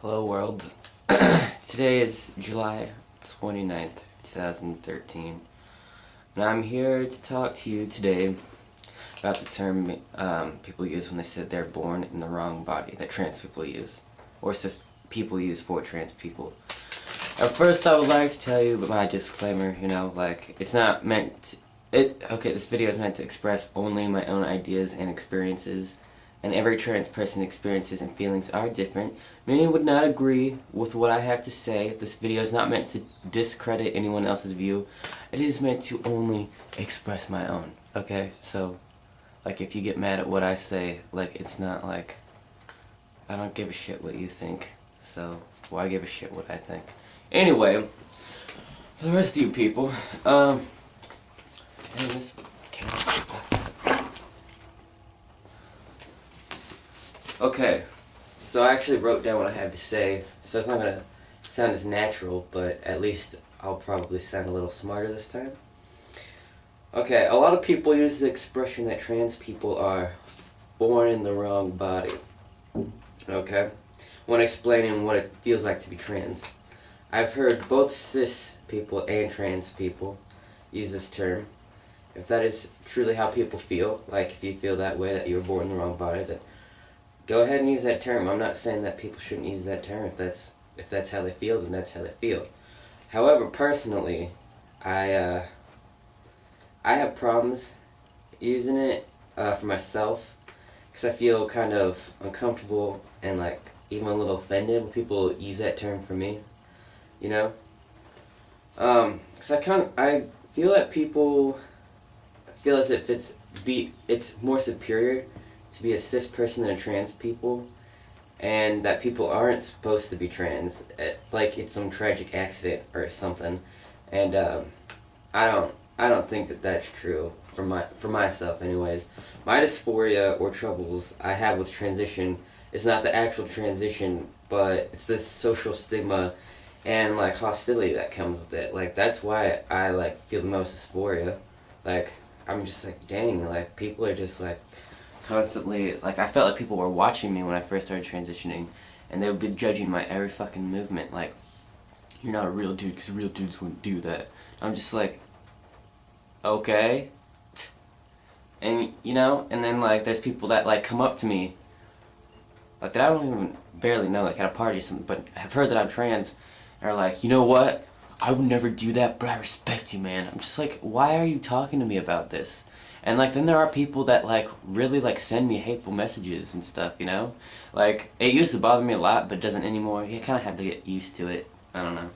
Hello world. Today is July 29th, 2013. And I'm here to talk to you today about the term people use when they say they're born in the wrong body, that trans people use, or cis people use for trans people. First I would like to tell you my disclaimer, it's not meant this video is meant to express only my own ideas and experiences, and every trans person's experiences and feelings are different. Many would not agree with what I have to say. This video is not meant to discredit anyone else's view. It is meant to only express my own, okay? So, if you get mad at what I say, it's not like, I don't give a shit what you think. So, why give a shit what I think? Anyway, for the rest of you people, dang, this camera's okay, so I actually wrote down what I had to say, so it's not going to sound as natural, but at least I'll probably sound a little smarter this time. Okay, a lot of people use the expression that trans people are born in the wrong body, okay, when explaining what it feels like to be trans. I've heard both cis people and trans people use this term. If that is truly how people feel, if you feel that way, that you were born in the wrong body, then go ahead and use that term. I'm not saying that people shouldn't use that term. If that's how they feel, then that's how they feel. However, personally, I have problems using it for myself, because I feel kind of uncomfortable and even a little offended when people use that term for me. Because I feel that people feel as if it's more superior to be a cis person than a trans people, and that people aren't supposed to be trans, like it's some tragic accident or something. And I don't think that that's true for myself anyways. My dysphoria or troubles I have with transition is not the actual transition, but it's this social stigma and hostility that comes with it. That's why I feel the most dysphoria. I'm just dang, people are just constantly, I felt like people were watching me when I first started transitioning, and they would be judging my every fucking movement, you're not a real dude because real dudes wouldn't do that. I'm just okay. And and then there's people that come up to me that I don't even barely know, at a party or something, but have heard that I'm trans, and are you know what, I would never do that, but I respect you, man. I'm just why are you talking to me about this? And then there are people that really send me hateful messages and stuff, it used to bother me a lot, but it doesn't anymore. You kind of have to get used to it. I don't know.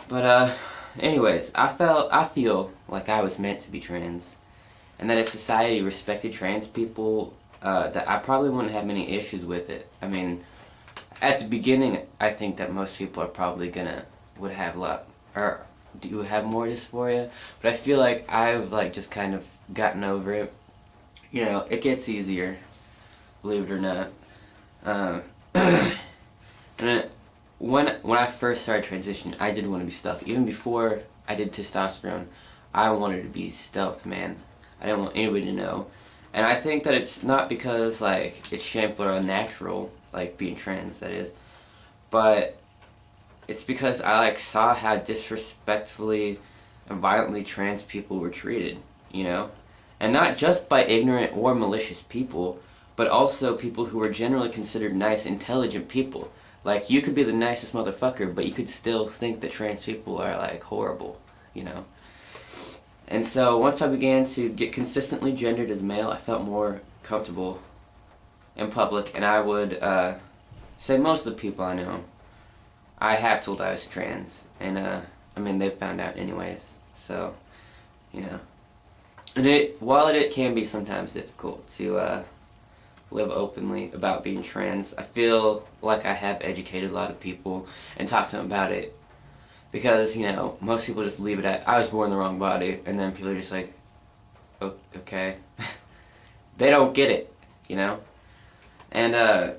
But anyways, I feel like I was meant to be trans, and that if society respected trans people, that I probably wouldn't have many issues with it. I mean, at the beginning, I think that most people are probably would have do have more dysphoria, but I feel like I've just kind of gotten over it. It gets easier, believe it or not. And then when I first started transitioning, I did want to be stealth. Even before I did testosterone, I wanted to be stealth, man. I didn't want anybody to know. And I think that it's not because it's shameful or unnatural, being trans, that is, but it's because I saw how disrespectfully and violently trans people were treated, and not just by ignorant or malicious people, but also people who were generally considered nice, intelligent people. You could be the nicest motherfucker, but you could still think that trans people are horrible, And so once I began to get consistently gendered as male, I felt more comfortable in public, and I would say most of the people I know, I have told I was trans, and I mean, they've found out anyways, so, And while it can be sometimes difficult to live openly about being trans, I feel like I have educated a lot of people and talked to them about it, because, most people just leave it at, I was born in the wrong body, and then people are just okay. They don't get it, And,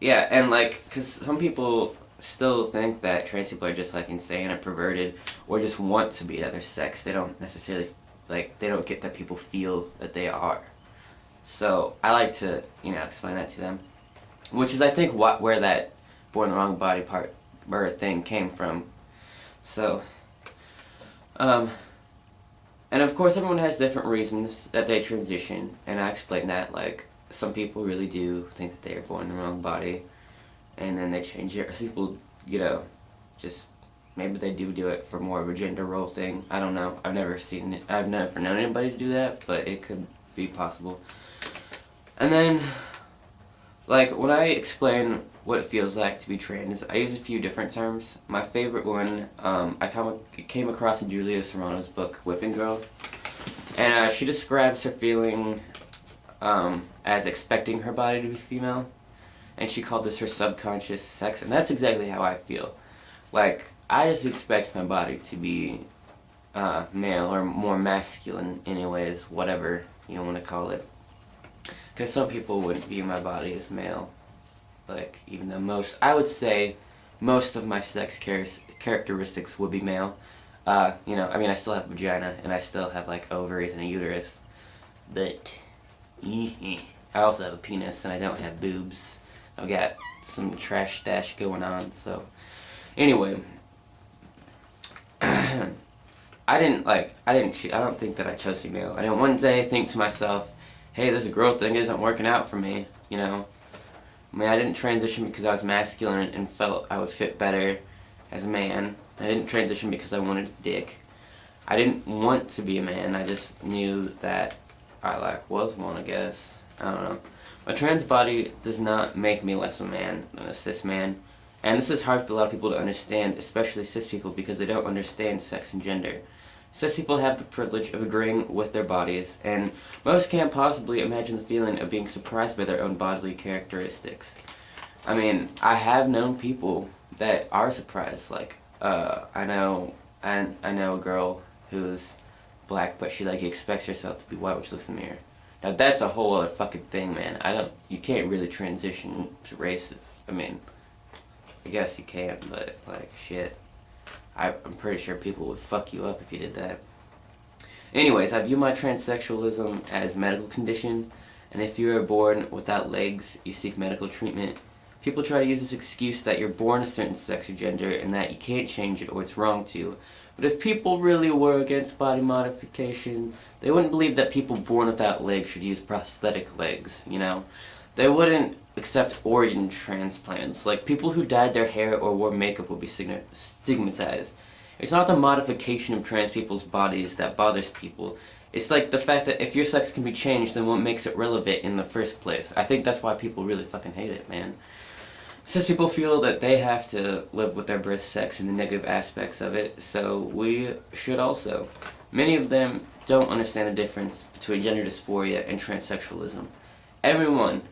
yeah, and because some people still think that trans people are just insane or perverted, or just want to be another sex. They don't necessarily, they don't get that people feel that they are. So I like to, explain that to them. which is I think where that born in the wrong body part or thing came from. So, and of course everyone has different reasons that they transition, and I explained that, like, some people really do think that they are born in the wrong body, and then they change it. Some people, just maybe they do it for more of a gender role thing. I don't know. I've never seen it. I've never known anybody to do that, but it could be possible. And then, like, when I explain what it feels like to be trans, I use a few different terms. My favorite one, I came across in Julia Serrano's book, Whipping Girl. And she describes her feeling as expecting her body to be female. And she called this her subconscious sex. And that's exactly how I feel. Like, I just expect my body to be male or more masculine anyways, whatever you want to call it. Because some people wouldn't view my body as male. Like, even though I would say most of my sex characteristics would be male. I mean, I still have a vagina, and I still have, like, ovaries and a uterus. But, I also have a penis, and I don't have boobs. I've got some trash stash going on, so. Anyway. I don't think that I chose to be male. I didn't one day think to myself, hey, this girl thing isn't working out for me, I mean, I didn't transition because I was masculine and felt I would fit better as a man. I didn't transition because I wanted a dick. I didn't want to be a man. I just knew that I, was one, I guess. I don't know. My trans body does not make me less of a man than a cis man. And this is hard for a lot of people to understand, especially cis people, because they don't understand sex and gender. Cis people have the privilege of agreeing with their bodies, and most can't possibly imagine the feeling of being surprised by their own bodily characteristics. I mean, I have known people that are surprised. Like, I know a girl who's black, but she expects herself to be white when she looks in the mirror. Now that's a whole other fucking thing, man. You can't really transition to races. I mean, I guess you can, but shit. I'm pretty sure people would fuck you up if you did that. Anyways, I view my transsexualism as a medical condition, and if you are born without legs, you seek medical treatment. People try to use this excuse that you're born a certain sex or gender and that you can't change it or it's wrong to. But if people really were against body modification, they wouldn't believe that people born without legs should use prosthetic legs, They wouldn't accept organ transplants. Like, people who dyed their hair or wore makeup would be stigmatized. It's not the modification of trans people's bodies that bothers people. It's like the fact that if your sex can be changed, then what makes it relevant in the first place? I think that's why people really fucking hate it, man. Cis people feel that they have to live with their birth sex and the negative aspects of it, so we should also. Many of them don't understand the difference between gender dysphoria and transsexualism. Everyone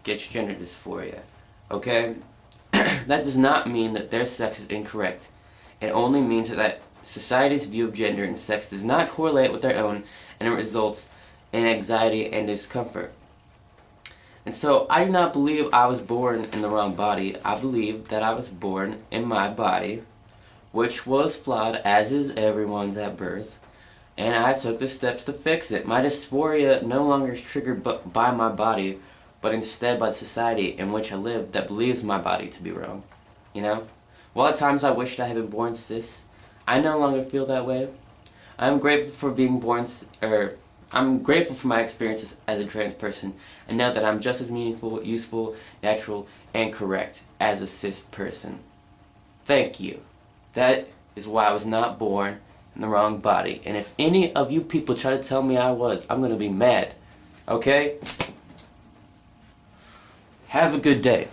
gets gender dysphoria, okay? That does not mean that their sex is incorrect. It only means that society's view of gender and sex does not correlate with their own, and it results in anxiety and discomfort. And so, I do not believe I was born in the wrong body. I believe that I was born in my body, which was flawed, as is everyone's at birth, and I took the steps to fix it. My dysphoria no longer is triggered by my body, but instead by the society in which I live that believes my body to be wrong. While at times I wished I had been born cis, I no longer feel that way. I'm grateful for being I'm grateful for my experiences as a trans person, and know that I'm just as meaningful, useful, natural, and correct as a cis person. Thank you. That is why I was not born in the wrong body. And if any of you people try to tell me I was, I'm gonna be mad. Okay? Have a good day.